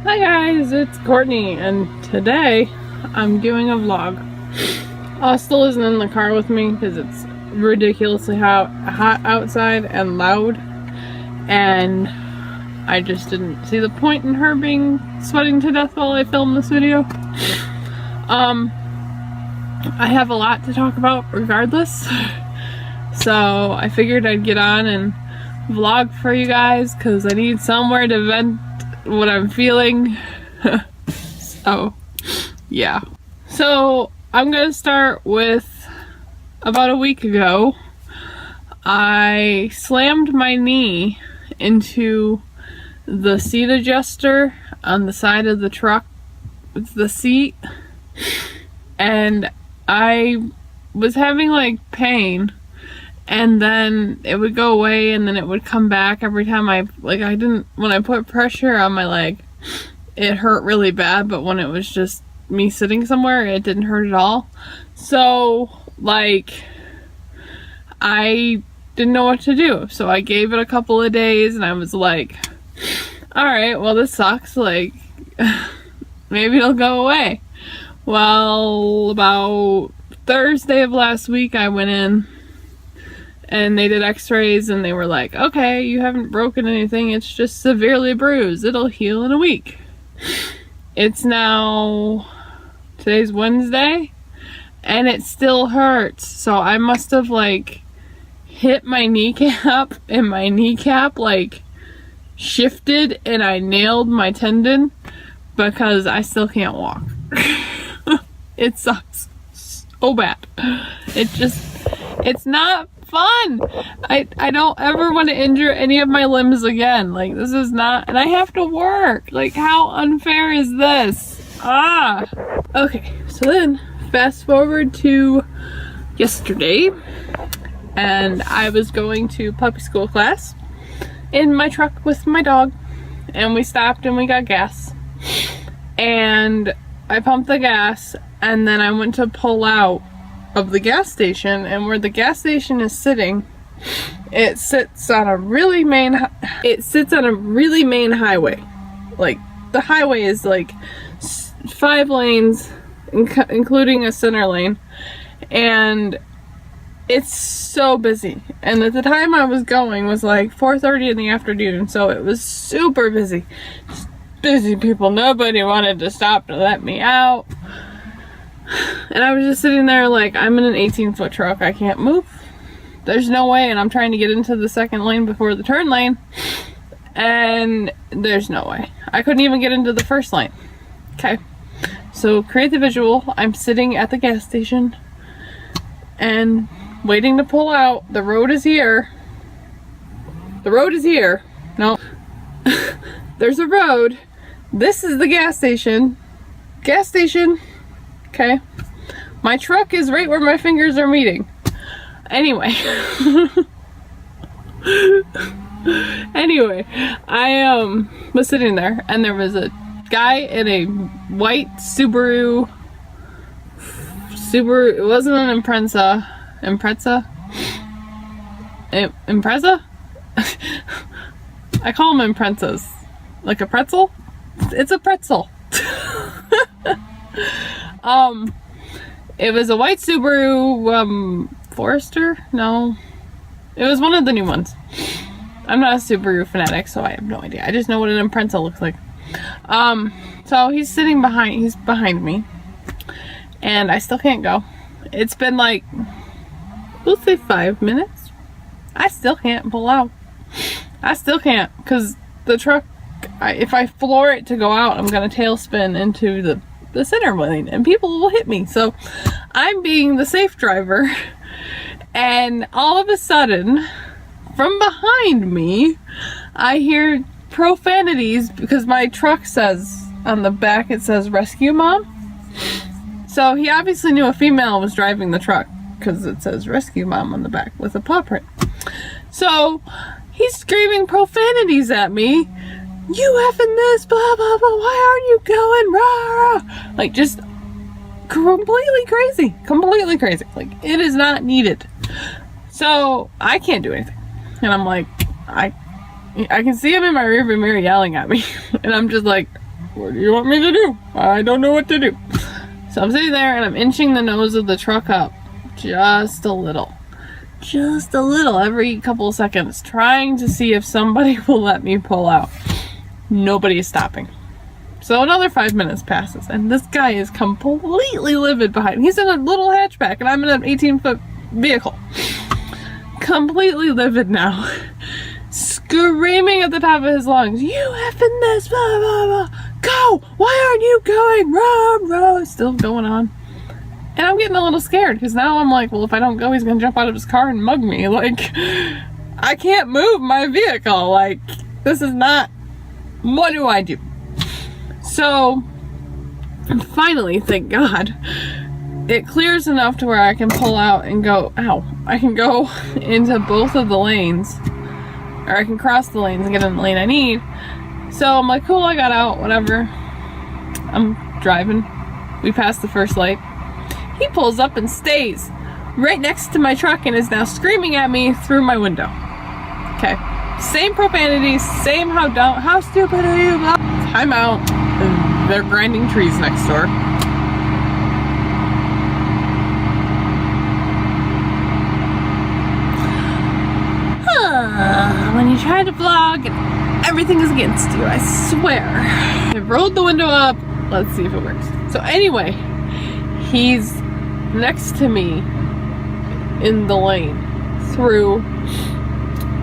Hi guys, it's Courtney, and today I'm doing a vlog. Still isn't in the car with me because it's ridiculously hot outside and loud, and I just didn't see the point in her being sweating to death while I filmed this video. I have a lot to talk about regardless, so I figured I'd get on and vlog for you guys because I need somewhere to vent what I'm feeling. So yeah, so I'm gonna start with about a week ago I slammed my knee into the seat adjuster on the side of the truck with the seat, and I was having like pain, and then it would go away and then it would come back every time when I put pressure on my leg, it hurt really bad, but when it was just me sitting somewhere, it didn't hurt at all. So like, I didn't know what to do. So I gave it a couple of days and I was like, all right, well, this sucks. Like, maybe it'll go away. Well, about Thursday of last week, I went in and they did x-rays and they were like, okay, you haven't broken anything, it's just severely bruised, it'll heal in a week. It's now, today's Wednesday, and it still hurts. So I must have like hit my kneecap and my kneecap like shifted and I nailed my tendon, because I still can't walk. It sucks so bad. It's not fun. I don't ever want to injure any of my limbs again. Like, this is not, and I have to work. Like, how unfair is this? Okay, so then fast forward to yesterday, and I was going to puppy school class in my truck with my dog, and we stopped and we got gas, and I pumped the gas, and then I went to pull out of the gas station, and where the gas station is sitting, it sits on a really main highway. Like, the highway is like 5 lanes, including a center lane, and it's so busy. And at the time I was going was like 4:30 in the afternoon, so it was super busy. Just busy people. Nobody wanted to stop to let me out. And I was just sitting there like, I'm in an 18-foot truck, I can't move. There's no way, and I'm trying to get into the second lane before the turn lane, and there's no way. I couldn't even get into the first lane. Okay, so create the visual. I'm sitting at the gas station and waiting to pull out. The road is here. The road is here. No. There's a road. This is the gas station. Gas station. Okay, my truck is right where my fingers are meeting. Anyway, I was sitting there, and there was a guy in a white Subaru. It wasn't an Impreza. I call them Imprezas. Like a pretzel? It's a pretzel. It was a white Subaru, Forester? No. It was one of the new ones. I'm not a Subaru fanatic, so I have no idea. I just know what an Impreza looks like. So he's behind me, and I still can't go. It's been like, we'll say 5 minutes. I still can't pull out. I still can't, because the truck, if I floor it to go out, I'm gonna tailspin into the center lane and people will hit me. So I'm being the safe driver, and all of a sudden from behind me I hear profanities, because my truck says on the back, it says rescue mom. So he obviously knew a female was driving the truck, because it says rescue mom on the back with a paw print. So he's screaming profanities at me. You effing this, blah, blah, blah, why aren't you going, rah, rah. Like, just completely crazy. Like, it is not needed. So I can't do anything. And I'm like, I can see him in my rearview mirror yelling at me. And I'm just like, what do you want me to do? I don't know what to do. So I'm sitting there and I'm inching the nose of the truck up just a little. Just a little every couple of seconds, trying to see if somebody will let me pull out. Nobody is stopping. So another 5 minutes passes and this guy is completely livid behind me. He's in a little hatchback and I'm in an 18-foot vehicle. Completely livid now. Screaming at the top of his lungs, you effing this, blah, blah, blah. Go! Why aren't you going? Run, run. Still going on. And I'm getting a little scared because now I'm like, well, if I don't go, he's going to jump out of his car and mug me. Like, I can't move my vehicle. Like, this is not, what do I do? So, finally, thank God, it clears enough to where I can pull out and go, ow, I can go into both of the lanes, or I can cross the lanes and get in the lane I need. So I'm like, cool, I got out, whatever. I'm driving. We passed the first light. He pulls up and stays right next to my truck and is now screaming at me through my window. Okay. Same profanity, same how stupid are you? Blah. I'm out. And they're grinding trees next door. When you try to vlog and everything is against you, I swear. I rolled the window up. Let's see if it works. So anyway, he's next to me in the lane through,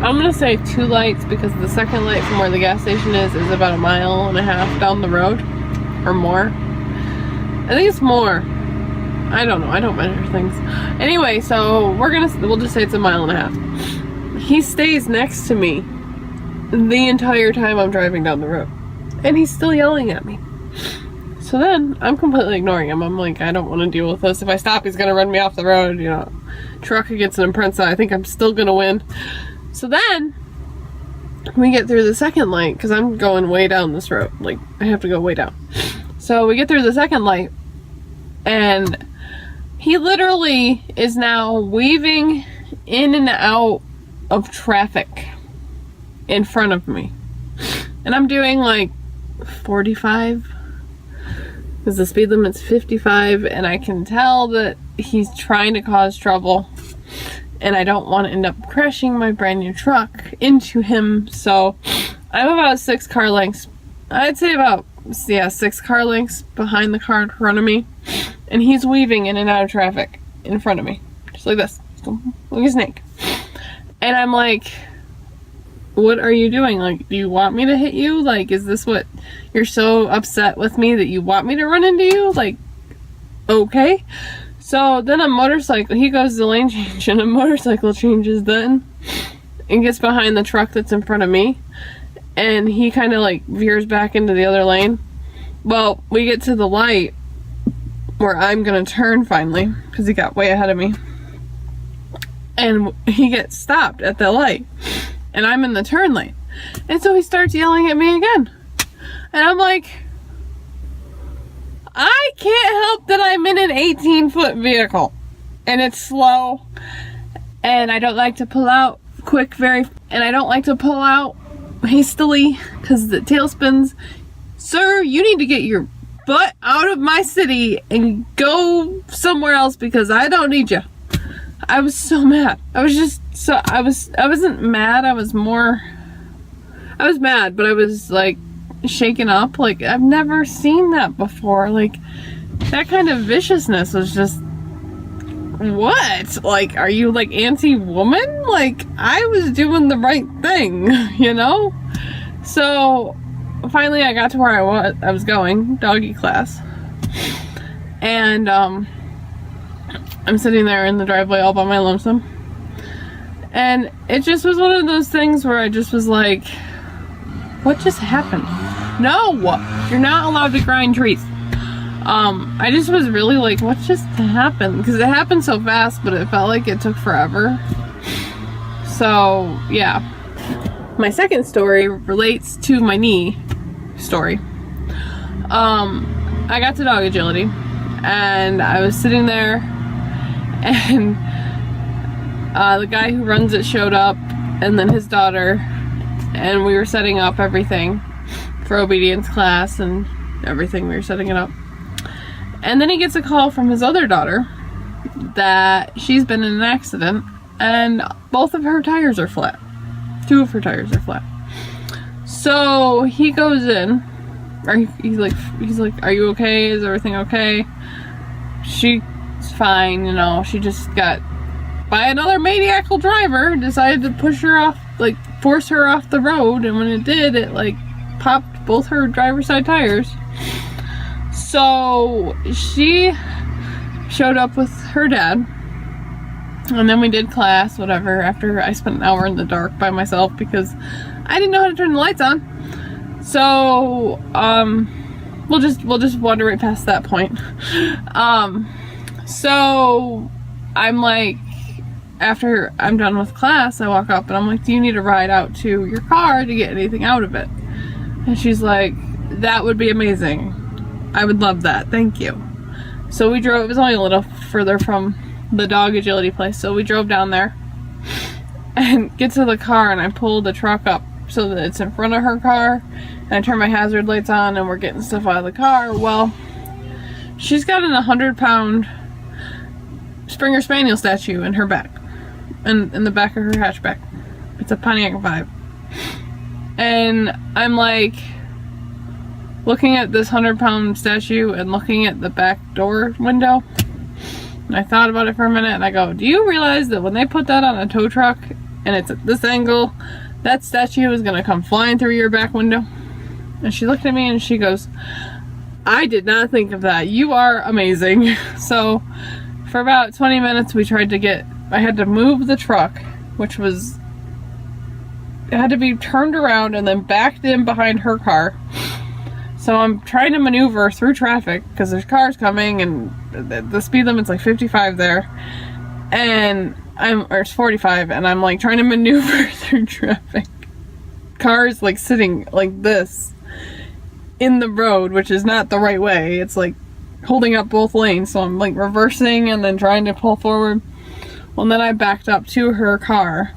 I'm gonna say 2 lights because the second light from where the gas station is about 1.5 miles down the road or more. I think it's more. I don't know. I don't measure things. Anyway, so we'll just say it's 1.5 miles. He stays next to me the entire time I'm driving down the road. And he's still yelling at me. So then, I'm completely ignoring him. I'm like, I don't want to deal with this. If I stop, he's going to run me off the road. You know, truck against an Impreza. I think I'm still going to win. So then, we get through the second light, because I'm going way down this road. Like, I have to go way down. So we get through the second light, and he literally is now weaving in and out of traffic in front of me. And I'm doing like 45 because the speed limit's 55, and I can tell that he's trying to cause trouble and I don't want to end up crashing my brand new truck into him. So I'm about 6 car lengths, I'd say about 6 car lengths behind the car in front of me, and he's weaving in and out of traffic in front of me just like this, like a snake. And I'm like, what are you doing? Like, do you want me to hit you? Like, is this what you're so upset with me that you want me to run into you? Like, okay. So then a motorcycle, he goes to lane change and a motorcycle changes then and gets behind the truck that's in front of me. And he kind of like veers back into the other lane. Well, we get to the light where I'm going to turn finally because he got way ahead of me. And he gets stopped at the light. And I'm in the turn lane. And so he starts yelling at me again. And I'm like, I can't help that I'm in an 18-foot vehicle. And it's slow. And I don't like to pull out quick, and I don't like to pull out hastily because the tail spins. Sir, you need to get your butt out of my city and go somewhere else because I don't need you. I was so mad. I wasn't mad. I was mad, but I was like shaken up. Like, I've never seen that before. Like, that kind of viciousness was just, what? Like, are you like anti-woman? Like, I was doing the right thing, you know? So finally I got to where I was going, doggy class. And I'm sitting there in the driveway all by my lonesome. And it just was one of those things where I just was like, what just happened? No, you're not allowed to grind trees. I just was really like, what just happened? Because it happened so fast, but it felt like it took forever. So, yeah. My second story relates to my knee story. I got to dog agility, and I was sitting there, and the guy who runs it showed up, and then his daughter, and we were setting up everything for obedience class, and everything. We were setting it up. And then he gets a call from his other daughter that she's been in an accident and both of her tires are flat. 2 of her tires are flat. So he goes in, or he's like, are you okay? Is everything okay? She's fine, you know, she just got, by another maniacal driver, decided to push her off, like, force her off the road, and when it did, it, like, popped both her driver's side tires. So she showed up with her dad, and then we did class, whatever, after I spent an hour in the dark by myself because I didn't know how to turn the lights on. So, we'll just wander right past that point. So I'm like, after I'm done with class, I walk up and I'm like, do you need a ride out to your car to get anything out of it? And she's like, that would be amazing. I would love that. Thank you. So we drove, it was only a little further from the dog agility place. So we drove down there and get to the car, and I pulled the truck up so that it's in front of her car, and I turn my hazard lights on and we're getting stuff out of the car. Well, she's got an 100-pound Springer Spaniel statue in her back, and in the back of her hatchback. It's a Pontiac Vibe. And I'm like looking at this 100-pound statue and looking at the back door window, and I thought about it for a minute and I go, do you realize that when they put that on a tow truck and it's at this angle, that statue is gonna come flying through your back window? And she looked at me and she goes, I did not think of that. You are amazing. So for about 20 minutes we tried to get, I had to move the truck, which was, it had to be turned around and then backed in behind her car. So I'm trying to maneuver through traffic because there's cars coming, and the speed limit's like 55 there, and or it's 45, and I'm like trying to maneuver through traffic. Cars like sitting like this in the road, which is not the right way. It's like holding up both lanes, so I'm like reversing and then trying to pull forward. Well, then I backed up to her car,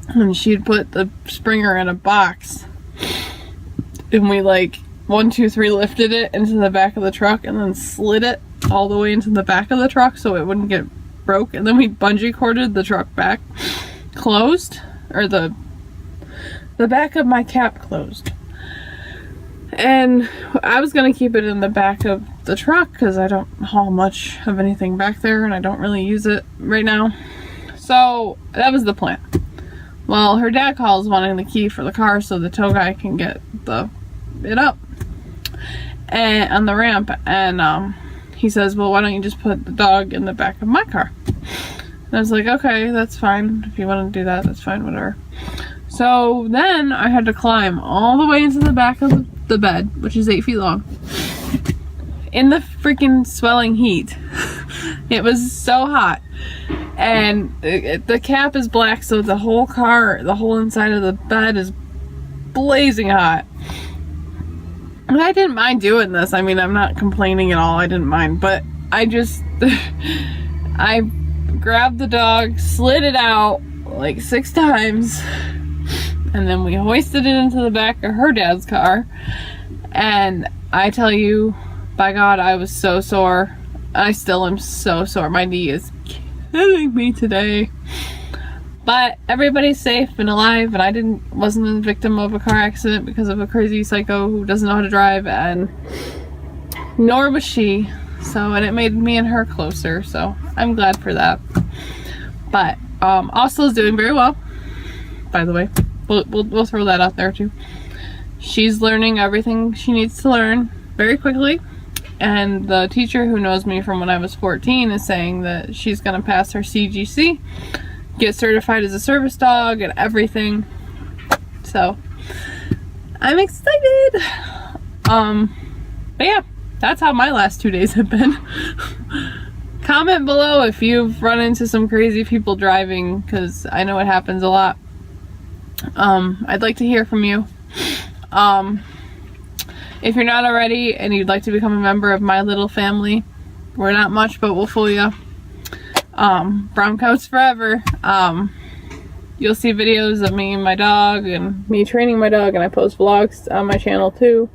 and she'd put the Springer in a box, and we like 1, 2, 3 lifted it into the back of the truck and then slid it all the way into the back of the truck so it wouldn't get broke, and then we bungee corded the truck back closed, or the back of my cap closed. And I was gonna keep it in the back of the truck because I don't haul much of anything back there and I don't really use it right now. So that was the plan. Well, her dad calls wanting the key for the car so the tow guy can get it up and on the ramp, and he says, well, why don't you just put the dog in the back of my car? And I was like, okay, that's fine. If you want to do that, that's fine, whatever. So then I had to climb all the way into the back of the bed, which is 8 feet long, in the freaking swelling heat. It was so hot. And the cap is black, so the whole car, the whole inside of the bed is blazing hot. And I didn't mind doing this. I mean, I'm not complaining at all. I didn't mind. But I just, I grabbed the dog, slid it out like 6 times, and then we hoisted it into the back of her dad's car. And I tell you, by God, I was so sore. I still am so sore. My knee is killing me today. But everybody's safe and alive, and I wasn't a victim of a car accident because of a crazy psycho who doesn't know how to drive, and nor was she. So, and it made me and her closer, so I'm glad for that. But Oslo is doing very well, by the way. We'll throw that out there too. She's learning everything she needs to learn very quickly, and the teacher who knows me from when I was 14 is saying that she's gonna pass her CGC, get certified as a service dog and everything. So I'm excited. But yeah, that's how my last 2 days have been. Comment below if you've run into some crazy people driving, because I know it happens a lot. I'd like to hear from you. If you're not already and you'd like to become a member of my little family, we're not much, but we'll fool you. Brown coats forever. You'll see videos of me and my dog and me training my dog, and I post vlogs on my channel too.